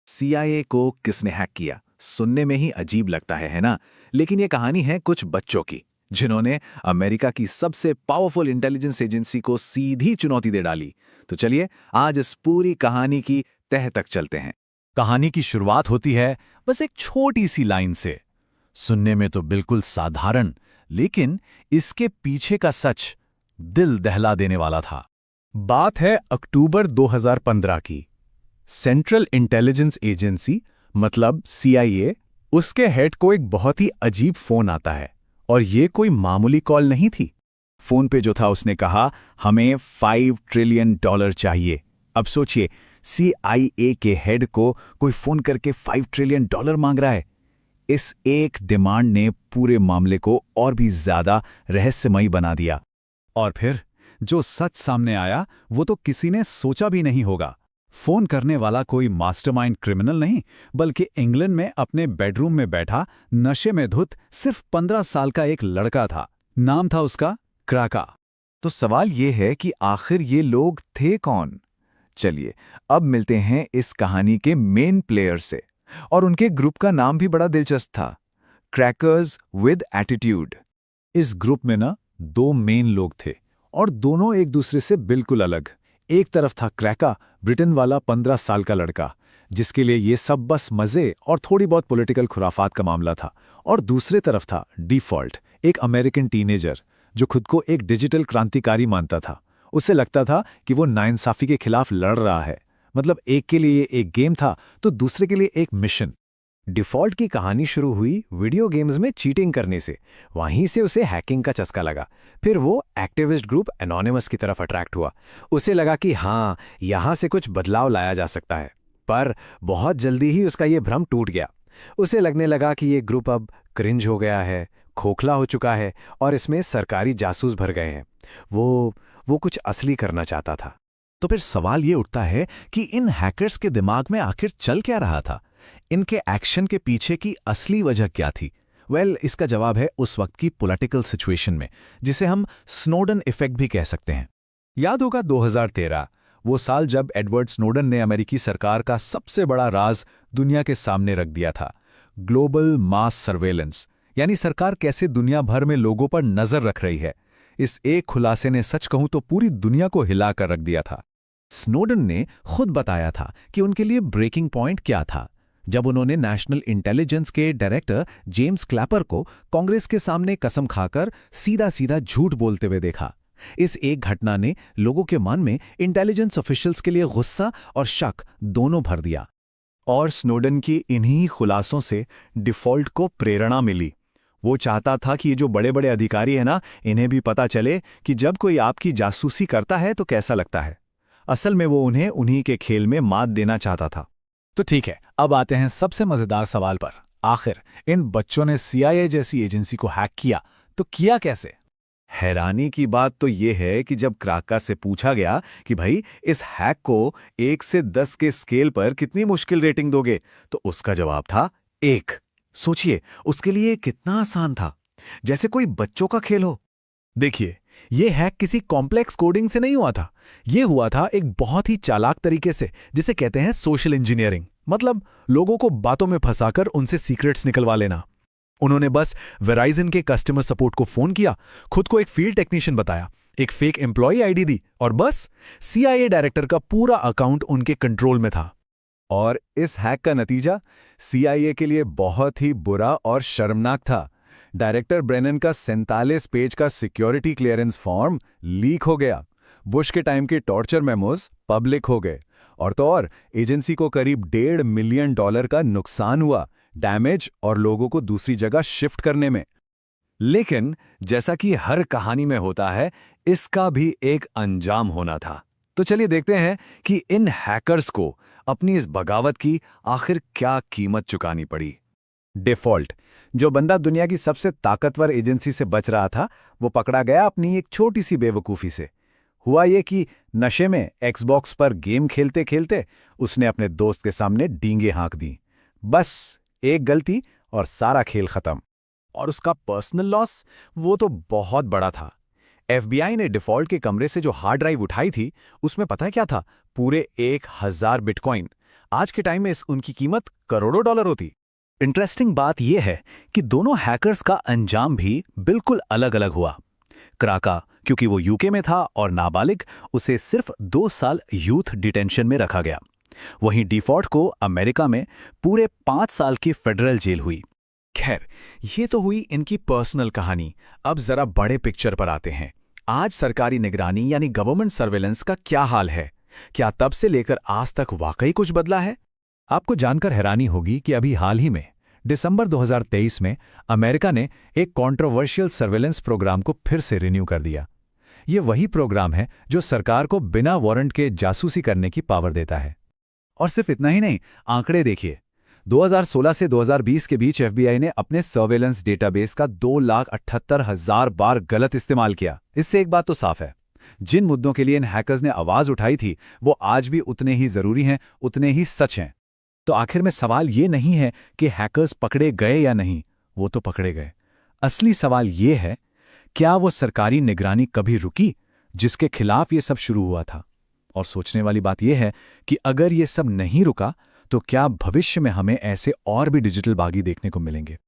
CIA को किसने hack किया? सुनने में ही अजीब लगता है ना? लेकिन ये कहानी है कुछ बच्चों की, जिन्होंने अमेरिका की सबसे पावरफुल इंटेलिजेंस एजेंसी को सीधी चुनौती दे डाली। तो चलिए आज इस पूरी कहानी की तह तक चलते हैं। कहानी की शुरुआत होती है बस एक छोटी सी लाइन से। सुनने में तो बिल्कुल साधारण, लेकिन इसके पीछे का सच दिल दहला देने वाला था। बात है अक्टूबर 2015 की। सेंट्रल इंटेलिजेंस एजेंसी मतलब सीआईए, उसके हेड को एक बहुत ही अजीब फोन आता है। और ये कोई मामूली कॉल नहीं थी। फोन पे जो था उसने कहा, हमें $5 ट्रिलियन चाहिए। अब सोचिए, सीआईए के हेड को कोई फोन करके $5 ट्रिलियन मांग रहा है। इस एक डिमांड ने पूरे मामले को और भी ज्यादा रहस्यमयी बना दिया। और फिर जो सच सामने आया वो तो किसी ने सोचा भी नहीं होगा। फोन करने वाला कोई मास्टरमाइंड क्रिमिनल नहीं, बल्कि इंग्लैंड में अपने बेडरूम में बैठा नशे में धुत सिर्फ 15 साल का एक लड़का था। नाम था उसका क्राका। तो सवाल ये है कि आखिर ये लोग थे कौन? चलिए अब मिलते हैं इस कहानी के मेन प्लेयर से। और उनके ग्रुप का नाम भी बड़ा दिलचस्प था, क्रैकर्स विद एटीट्यूड। इस ग्रुप में ना दो मेन लोग थे, और दोनों एक दूसरे से बिल्कुल अलग। एक तरफ था क्रैका, ब्रिटेन वाला 15 साल का लड़का, जिसके लिए ये सब बस मजे और थोड़ी बहुत पॉलिटिकल खुराफात का मामला था। और दूसरे तरफ था डिफॉल्ट, एक अमेरिकन टीनेजर जो खुद को एक डिजिटल क्रांतिकारी मानता था। उसे लगता था कि वो नाइंसाफी के खिलाफ लड़ रहा है। मतलब एक के लिए एक गेम था तो दूसरे के लिए एक मिशन। डिफ़ॉल्ट की कहानी शुरू हुई वीडियो गेम्स में चीटिंग करने से। वहीं से उसे हैकिंग का चस्का लगा। फिर वो एक्टिविस्ट ग्रुप एनोनिमस की तरफ अट्रैक्ट हुआ। उसे लगा कि हाँ, यहाँ से कुछ बदलाव लाया जा सकता है। पर बहुत जल्दी ही उसका ये भ्रम टूट गया। उसे लगने लगा कि ये ग्रुप अब क्रिंज हो गया है, खोखला हो चुका है, और इसमें सरकारी जासूस भर गए हैं। वो कुछ असली करना चाहता था। तो फिर सवाल ये उठता है कि इन हैकर्स के दिमाग में आखिर चल क्या रहा था? इनके एक्शन के पीछे की असली वजह क्या थी? इसका जवाब है उस वक्त की पॉलिटिकल सिचुएशन में, जिसे हम स्नोडन इफेक्ट भी कह सकते हैं। याद होगा 2013, वो साल जब एडवर्ड स्नोडन ने अमेरिकी सरकार का सबसे बड़ा राज दुनिया के सामने रख दिया था। ग्लोबल मास सर्वेलेंस, यानी सरकार कैसे दुनिया भर में लोगों पर नजर रख रही है। इस एक खुलासे ने सच कहूं तो पूरी दुनिया को हिलाकर रख दिया था। स्नोडन ने खुद बताया था कि उनके लिए ब्रेकिंग पॉइंट क्या था, जब उन्होंने नेशनल इंटेलिजेंस के डायरेक्टर जेम्स क्लैपर को कांग्रेस के सामने कसम खाकर सीधा सीधा झूठ बोलते हुए देखा। इस एक घटना ने लोगों के मन में इंटेलिजेंस ऑफिशियल्स के लिए गुस्सा और शक दोनों भर दिया। और स्नोडन की इन्हीं खुलासों से डिफॉल्ट को प्रेरणा मिली। वो चाहता था कि ये जो बड़े बड़े अधिकारी हैं ना, इन्हें भी पता चले कि जब कोई आपकी जासूसी करता है तो कैसा लगता है। असल में वो उन्हें उन्हीं के खेल में मात देना चाहता था। तो ठीक है, अब आते हैं सबसे मजेदार सवाल पर। आखिर इन बच्चों ने सीआईए जैसी एजेंसी को हैक किया, तो किया कैसे? हैरानी की बात तो ये है कि जब क्राका से पूछा गया कि भाई इस हैक को 1 से 10 के स्केल पर कितनी मुश्किल रेटिंग दोगे, तो उसका जवाब था 1। सोचिए उसके लिए कितना आसान था, जैसे कोई बच्चों का खेल हो। देखिए, ये हैक किसी कॉम्प्लेक्स कोडिंग से नहीं हुआ था। ये हुआ था एक बहुत ही चालाक तरीके से, जिसे कहते हैं सोशल इंजीनियरिंग। मतलब लोगों को बातों में फंसाकर उनसे सीक्रेट्स निकलवा लेना। उन्होंने बस वेराइजन के कस्टमर सपोर्ट को फोन किया, खुद को एक फील्ड टेक्नीशियन बताया, एक फेक एम्प्लॉय आईडी दी, और बस सीआईए डायरेक्टर का पूरा अकाउंट उनके कंट्रोल में था। और इस हैक का नतीजा सीआईए के लिए बहुत ही बुरा और शर्मनाक था। डायरेक्टर ब्रेनन का 47 पेज का सिक्योरिटी क्लियरेंस फॉर्म लीक हो गया। बुश के टाइम के टॉर्चर मेमोज पब्लिक हो गए। और तो और एजेंसी को करीब $1.5 मिलियन का नुकसान हुआ, डैमेज और लोगों को दूसरी जगह शिफ्ट करने में। लेकिन जैसा कि हर कहानी में होता है, इसका भी एक अंजाम होना था। तो चलिए देखते हैं कि इन हैकर्स को अपनी इस बगावत की आखिर क्या कीमत चुकानी पड़ी। डिफॉल्ट, जो बंदा दुनिया की सबसे ताकतवर एजेंसी से बच रहा था, वो पकड़ा गया अपनी एक छोटी सी बेवकूफ़ी से। हुआ ये कि नशे में एक्सबॉक्स पर गेम खेलते खेलते उसने अपने दोस्त के सामने डींगे हाँक दी। बस एक गलती और सारा खेल खत्म। और उसका पर्सनल लॉस, वो तो बहुत बड़ा था। एफबीआई ने डिफॉल्ट के कमरे से जो हार्ड ड्राइव उठाई थी, उसमें पता है क्या था? पूरे 1000 बिटकॉइन। आज के टाइम में उनकी कीमत करोड़ों डॉलर होती। इंटरेस्टिंग बात यह है कि दोनों हैकर्स का अंजाम भी बिल्कुल अलग-अलग हुआ। क्राका, क्योंकि वो यूके में था और नाबालिग, उसे सिर्फ 2 साल यूथ डिटेंशन में रखा गया। वहीं डिफॉल्ट को अमेरिका में पूरे 5 साल की फेडरल जेल हुई। खैर, ये तो हुई इनकी पर्सनल कहानी। अब जरा बड़े पिक्चर पर आते हैं। आज सरकारी निगरानी यानी गवर्नमेंट सर्वेलेंस का क्या हाल है? क्या तब से लेकर आज तक वाकई कुछ बदला है? आपको जानकर हैरानी होगी कि अभी हाल ही में दिसंबर 2023 में अमेरिका ने एक कंट्रोवर्शियल सर्वेलेंस प्रोग्राम को फिर से रिन्यू कर दिया। ये वही प्रोग्राम है जो सरकार को बिना वारंट के जासूसी करने की पावर देता है। और सिर्फ इतना ही नहीं, आंकड़े देखिए। 2016 से 2020 के बीच एफबीआई ने अपने सर्वेलेंस डेटाबेस का 2,78,000 बार गलत इस्तेमाल किया। इससे एक बात तो साफ है, जिन मुद्दों के लिए इन हैकर्स ने आवाज उठाई थी वो आज भी उतने ही जरूरी हैं, उतने ही सच हैं। तो आखिर में सवाल ये नहीं है कि हैकर्स पकड़े गए या नहीं, वो तो पकड़े गए। असली सवाल ये है, क्या वो सरकारी निगरानी कभी रुकी जिसके खिलाफ ये सब शुरू हुआ था? और सोचने वाली बात यह है कि अगर ये सब नहीं रुका तो क्या भविष्य में हमें ऐसे और भी डिजिटल बागी देखने को मिलेंगे?